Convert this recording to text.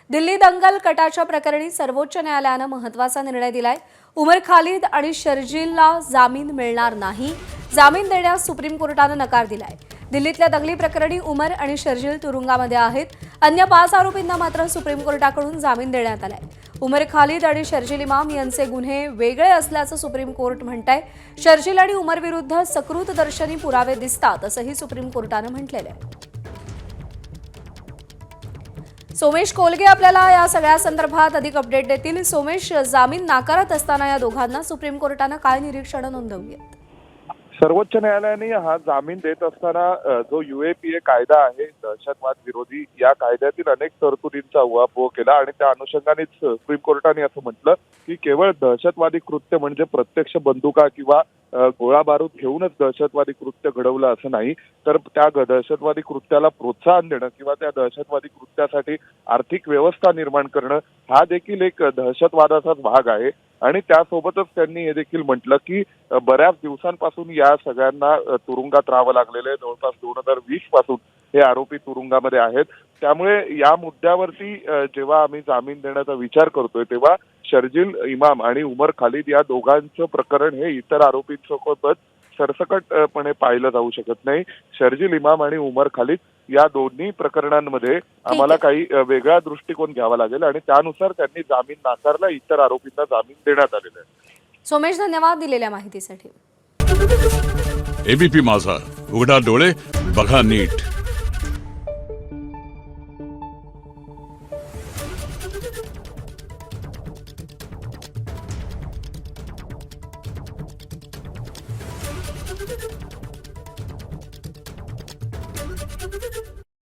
दिल्ली दंगल कटाच्या प्रकरणी सर्वोच्च न्यायालयानं महत्त्वाचा निर्णय दिलाय। उमर खालिद आणि शर्जीलला जामीन मिळणार नाही। जामीन देण्यास सुप्रीम कोर्टानं नकार दिलाय। दिल्लीतल्या दंगली प्रकरणी उमर आणि शर्जील तुरुंगामध्ये आहेत। अन्य 5 आरोपींना मात्र सुप्रीम कोर्टाकडून जामीन देण्यात आलाय। उमर खालिद आणि शर्जील इमाम यांचे गुन्हे वेगळे असल्याचं सुप्रीम कोर्ट म्हणतंय। शर्जील आणि उमर विरुद्ध सकृतदर्शनी पुरावे दिसतात असंही सुप्रीम कोर्टानं म्हटलेलं आहे। सोमेश कोलगे आपल्याला या सगळ्या संदर्भात अधिक अपडेट देतील। सोमेश, जामीन नाकारत असताना या दोघांना सुप्रीम कोर्टानं काय निरीक्षणं नोंदवली आहेत? सर्वोच्च न्यायालयाने हा जामीन देत असताना जो UAPA कायदा आहे, दहशतवाद विरोधी, या कायद्यातील अनेक तरतुदींचा उहापोह केला आणि त्या अनुषंगानेच सुप्रीम कोर्टाने असं म्हटलं की केवळ दहशतवादी कृत्य म्हणजे प्रत्यक्ष बंदुका किंवा गोळा बारूद घेऊनच दहशतवादी कृत्य घडवलं असं नाही, तर त्या दहशतवादी कृत्याला प्रोत्साहन देणं किंवा त्या दहशतवादी कृत्यासाठी आर्थिक व्यवस्था निर्माण करणं हा देखील एक दहशतवादाचाच भाग आहे। आणि त्यासोबतच त्यांनी हे देखील म्हटलं की बऱ्याच दिवसांपासून या सगळ्यांना तुरुंगात राहावं लागलेलं आहे। जवळपास 2020 पासून हे आरोपी तुरुंगामध्ये आहेत। त्यामुळे या मुद्द्यावरती जेव्हा आम्ही जामीन देण्याचा विचार करतोय तेव्हा शर्जील इमाम आणि उमर खालिद या दोघांचं प्रकरण हे इतर आरोपींसोबत सरसकटपणे पाहिलं जाऊ शकत नाही। शर्जील इमाम आणि उमर खालिद या दोन्ही प्रकरणांमध्ये आम्हाला काही वेगळा दृष्टिकोन घ्यावा लागेल आणि त्यानुसार त्यांनी जामीन नाकारला। इतर आरोपींना जामीन देण्यात आलेला आहे। सोमेश, धन्यवाद दिलेल्या माहितीसाठी। एबीपी माझा, उघडा डोळे बघा नीट।